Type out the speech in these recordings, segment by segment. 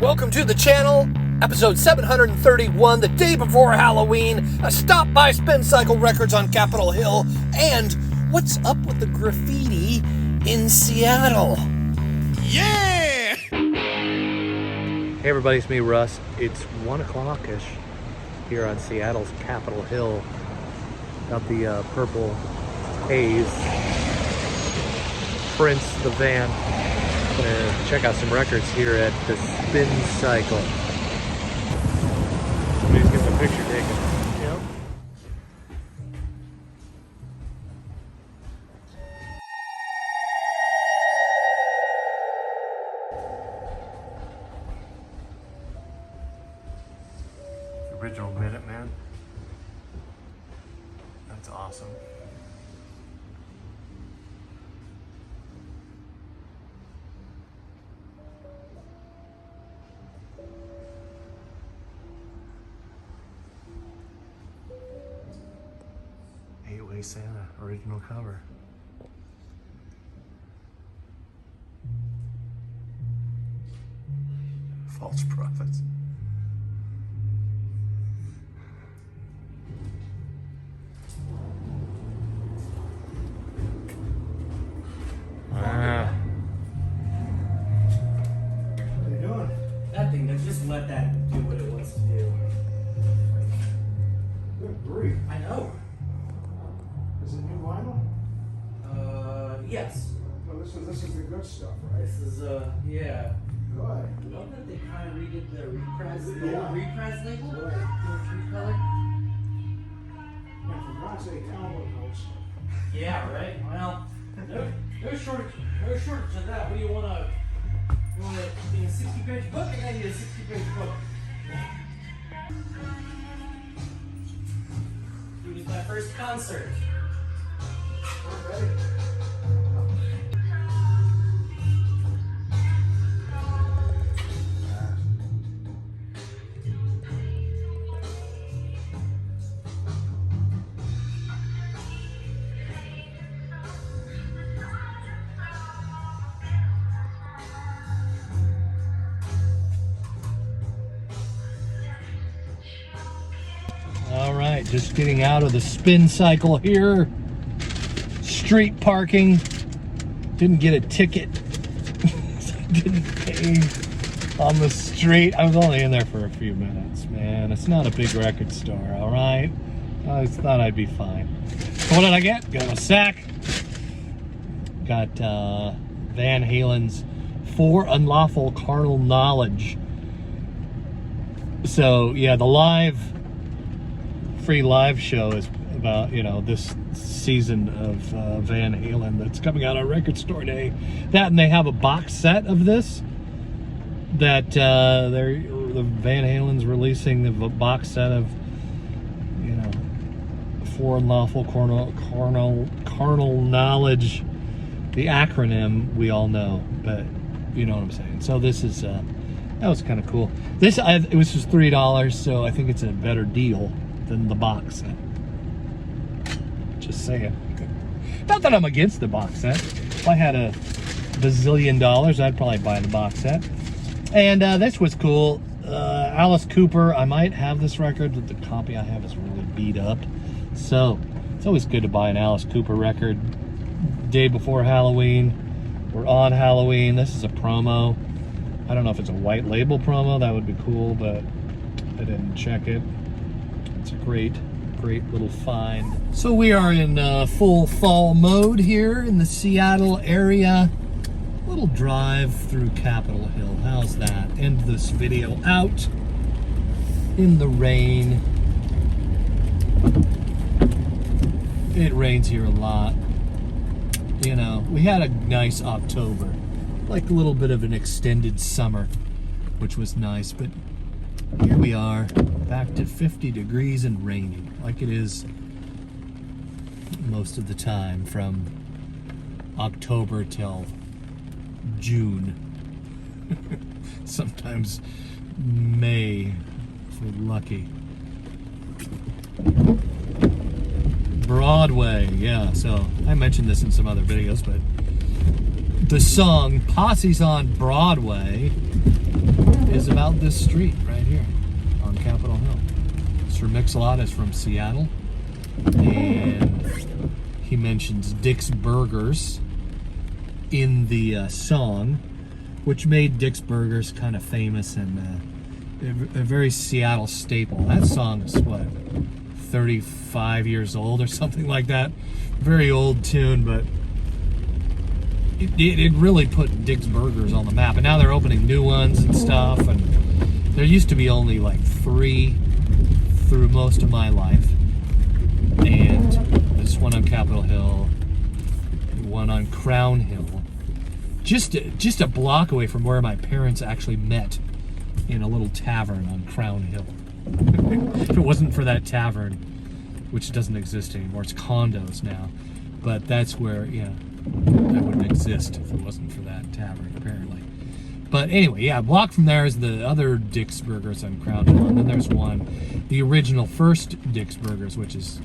Welcome to the channel, episode 731, the day before Halloween, a stop by Spincycle Records on Capitol Hill, and what's up with the graffiti in Seattle? Yeah! Hey everybody, it's me, Russ. It's 1 o'clock-ish here on Seattle's Capitol Hill. Got the purple haze. Prince the van. Gonna check out some records here at the Spincycle. Somebody's getting a picture taken. Yep. The original Minuteman. That's awesome. Eight-Way Santa, original cover. False prophets. What are you doing? That thing, just let that do what it wants to do. Good grief. I know. Is it new vinyl? Yes. No, this is the good stuff, right? This is, yeah. Good. You know that they kind of redid the repress, the Yeah. old repress label? Good. The true color? And for God's sake, album notes. Yeah, right? Well, no shortage of that. What do you want to, in a 60-page book? I got you a 60-page book. It was my first concert. Ready? All right, just getting out of the Spincycle here. Street parking. Didn't get a ticket. Didn't pay on the street. I was only in there for a few minutes, man. It's not a big record store, all right? I thought I'd be fine. So what did I get? Got a sack. Got Van Halen's For Unlawful Carnal Knowledge. So, yeah, the free live show is about, this season of Van Halen that's coming out on Record Store Day. That, and they have a box set of this that the Van Halen's releasing the box set of, For Unlawful Carnal Knowledge, the acronym we all know, but you know what I'm saying. So this is that was kind of cool. It was just $3, so I think it's a better deal than the box set. Just saying. Not that I'm against the box set. If I had a bazillion dollars, I'd probably buy the box set. And this was cool. Alice Cooper. I might have this record, but the copy I have is really beat up. So it's always good to buy an Alice Cooper record day before Halloween. We're on Halloween. This is a promo. I don't know if it's a white label promo. That would be cool, but I didn't check it. It's a great little find. So we are in full fall mode here in the Seattle area. Little drive through Capitol Hill. How's that? End this video out in the rain. It rains here a lot. We had a nice October. Like a little bit of an extended summer, which was nice, but here we are, back to 50 degrees and raining, like it is most of the time from October till June. Sometimes May, if we're lucky. Broadway, yeah, so I mentioned this in some other videos, but the song Posse's on Broadway is about this street right here on Capitol Hill. Sir Mix-a-Lot is from Seattle, and he mentions Dick's Burgers in the song, which made Dick's Burgers kind of famous and a very Seattle staple. That song is, what, 35 years old or something like that. Very old tune, but it really put Dick's Burgers on the map. And now they're opening new ones and stuff, and there used to be only like 3 through most of my life. And there's one on Capitol Hill, one on Crown Hill, just a block away from where my parents actually met, in a little tavern on Crown Hill. If it wasn't for that tavern, which doesn't exist anymore, it's condos now, but that's where, yeah, that wouldn't exist if it wasn't for that tavern, apparently. But anyway, yeah, a block from there is the other Dick's Burgers on Crown Hill, and then there's one, the original first Dick's Burgers, which is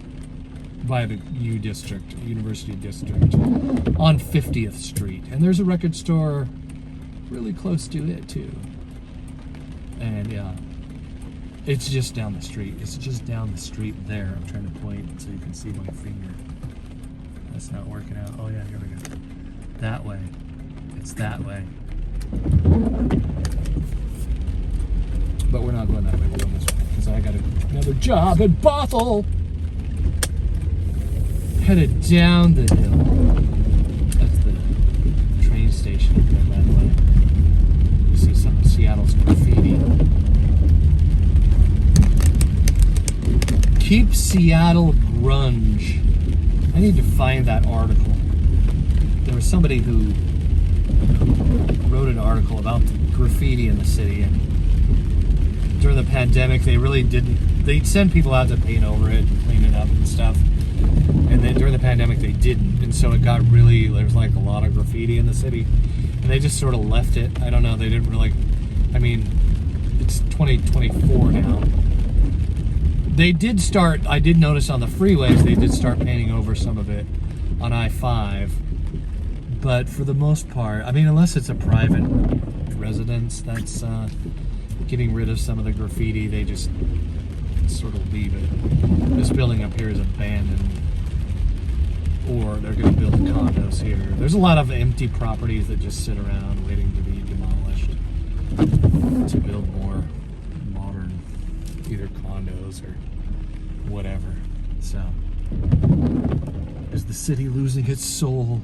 by the University District, on 50th Street. And there's a record store really close to it, too. And yeah, it's just down the street. It's just down the street there. I'm trying to point so you can see my finger. That's not working out. Oh yeah, here we go. That way. It's that way. But we're not going that way. We're going this way because I got another job at Bothell. Headed down the hill. That's the train station there, by the way. You see some of Seattle's graffiti. Keep Seattle grunge. I need to find that article. There was somebody who wrote an article about the graffiti in the city, and during the pandemic they really didn't. They'd send people out to paint over it and clean it up and stuff. And then during the pandemic they didn't, and so it got really, there's like a lot of graffiti in the city, and they just sort of left it. I don't know, they didn't really, I mean, it's 2024 now. They did start, I did notice on the freeways, they did start painting over some of it on I-5, but for the most part, I mean, unless it's a private residence that's getting rid of some of the graffiti, they just sort of leave it. This building up here is abandoned, or they're going to build condos here. There's a lot of empty properties that just sit around waiting to be demolished to build more modern either condos or whatever. So, is the city losing its soul?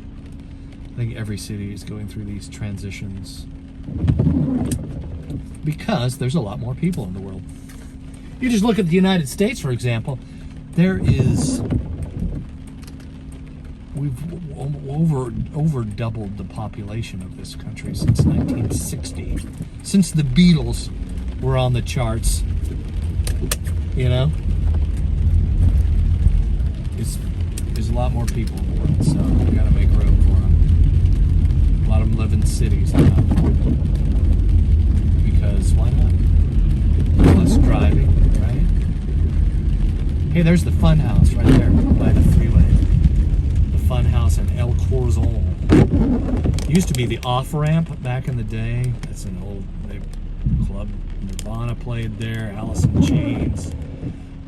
I think every city is going through these transitions because there's a lot more people in the world. You just look at the United States, for example. We've over doubled the population of this country since 1960. Since the Beatles were on the charts, you know? There's a lot more people in the world, so we gotta make room for them. A lot of them live in cities now. Because why not? Less driving. Hey, there's the Fun House right there by the freeway. The Fun House in El Corzon. It used to be the off-ramp back in the day. That's an old club. Nirvana played there, Alice in Chains.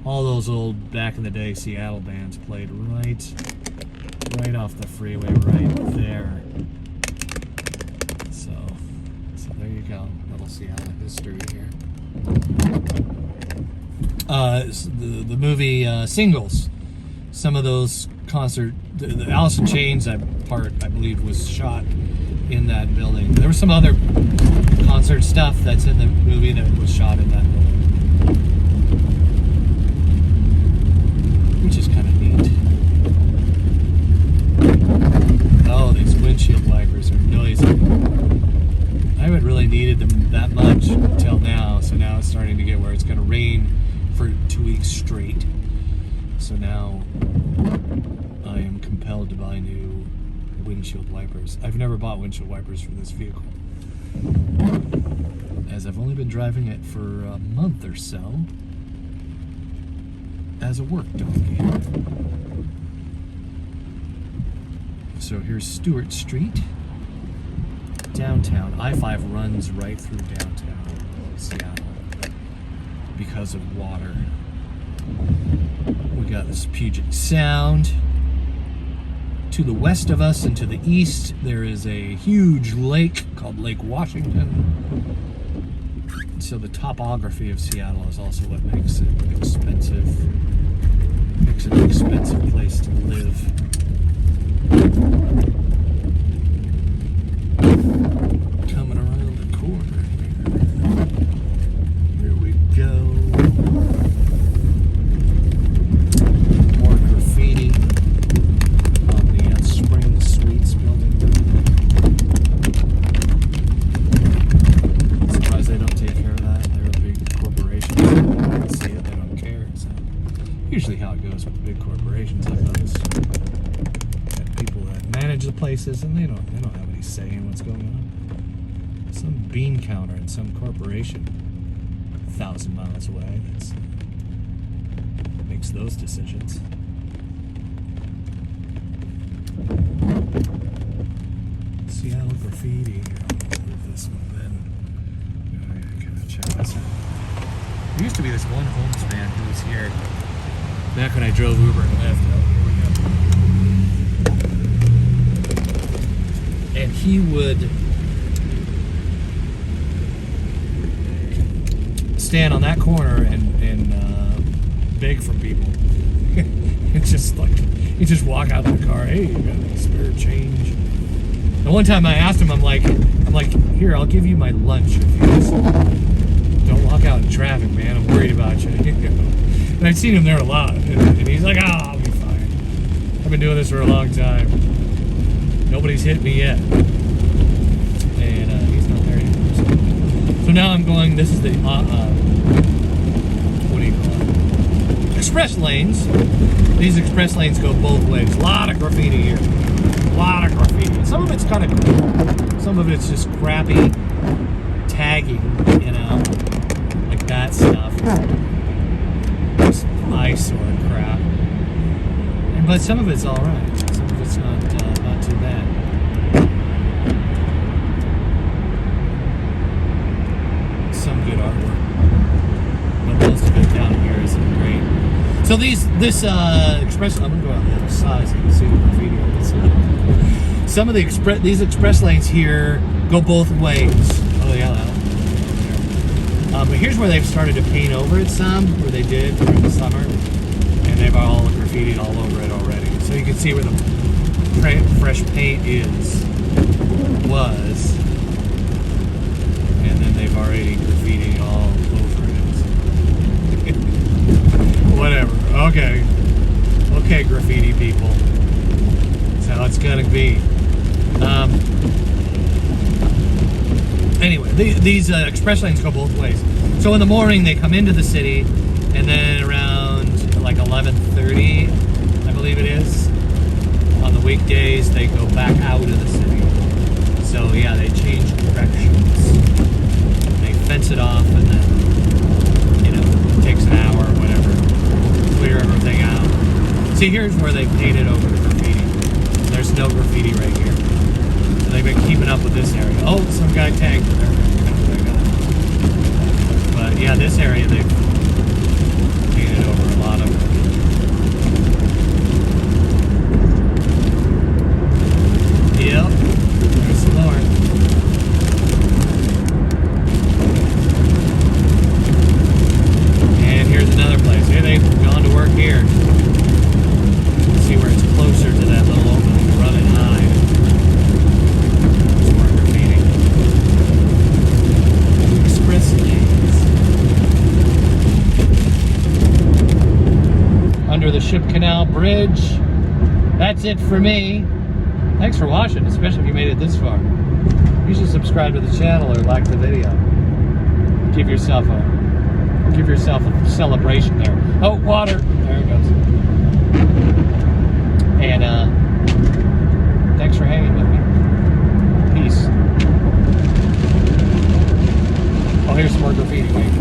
All those old, back in the day, Seattle bands played right off the freeway right there. So there you go. Little Seattle history here. The movie Singles, some of those the Alice in Chains part, I believe, was shot in that building. There was some other concert stuff that's in the movie that was shot in that building, which is kind of neat. Oh, these windshield wipers are noisy. I haven't really needed them that much until now, so now it's starting to get where it's going to rain for 2 weeks straight. So now I am compelled to buy new windshield wipers. I've never bought windshield wipers for this vehicle, as I've only been driving it for a month or so as a work donkey. So here's Stewart Street, downtown. I-5 runs right through downtown. Seattle because of water. We got this Puget Sound. To the west of us and to the east, there is a huge lake called Lake Washington. So the topography of Seattle is also what makes it expensive. Makes it an expensive place to live. Coming around the corner here. Here we go. More graffiti on the Spring Suites building. I'm surprised they don't take care of that. They're a big corporation. They don't see it, they don't care. So usually how it goes with the big corporations, I've noticed. Got people that manage the places and they don't have any say in what's going on. Some bean counter in some corporation 1,000 miles away that makes those decisions. Seattle Graffiti. I'll move this one then. Gotta check this out. There used to be this one homeless man who was here back when I drove Uber and Lyft. Oh, here we go. And he would stand on that corner and beg from people. It's just like you just walk out of the car. Hey, you got any spare change? And one time I asked him, I'm like, here, I'll give you my lunch if you just don't walk out in traffic, man. I'm worried about you. And I've seen him there a lot, and he's like, I'll be fine. I've been doing this for a long time. Nobody's hit me yet. And he's not there anymore. So now I'm going, this is the, what do you call it? Express lanes. These express lanes go both ways. A lot of graffiti here. A lot of graffiti. Some of it's kind of cool. Some of it's just crappy tagging, you know, like that stuff. Just eyesore crap. But some of it's all right. Some of it's not too bad. Some good artwork, but most of it down here isn't great. So this express. I'm gonna go out the other side so you can see the graffiti on this side. Some of these express lanes here go both ways. Oh yeah. But here's where they've started to paint over it some, where they did during the summer, and they've all graffitied all over it already. So you can see where the fresh paint was, and then they've already graffitied all over it. Whatever. Okay, graffiti people. That's how it's gonna be. Anyway, these express lanes go both ways. So in the morning they come into the city, and then around like 11:30, I believe it is, on the weekdays they go back out of the city. So yeah, they change directions. They fence it off, and then it takes an hour or whatever, clear everything out. See, here's where they painted over the graffiti. There's no graffiti right here. So they've been keeping up with this area. Oh, some guy tagged there. But yeah, this area they've painted over a lot of it. Yep, there's some more. And here's another place. Hey, they've gone to work here. Let's see where it's closer to that little opening. Run and hide. There's more graffiti. Express lanes. Under the Ship Canal Bridge. That's it for me. Thanks for watching, especially if you made it this far. You should subscribe to the channel or like the video. Give yourself a celebration there. Oh, water. There it goes. And thanks for hanging with me. Peace. Oh, here's some more graffiti. Wait.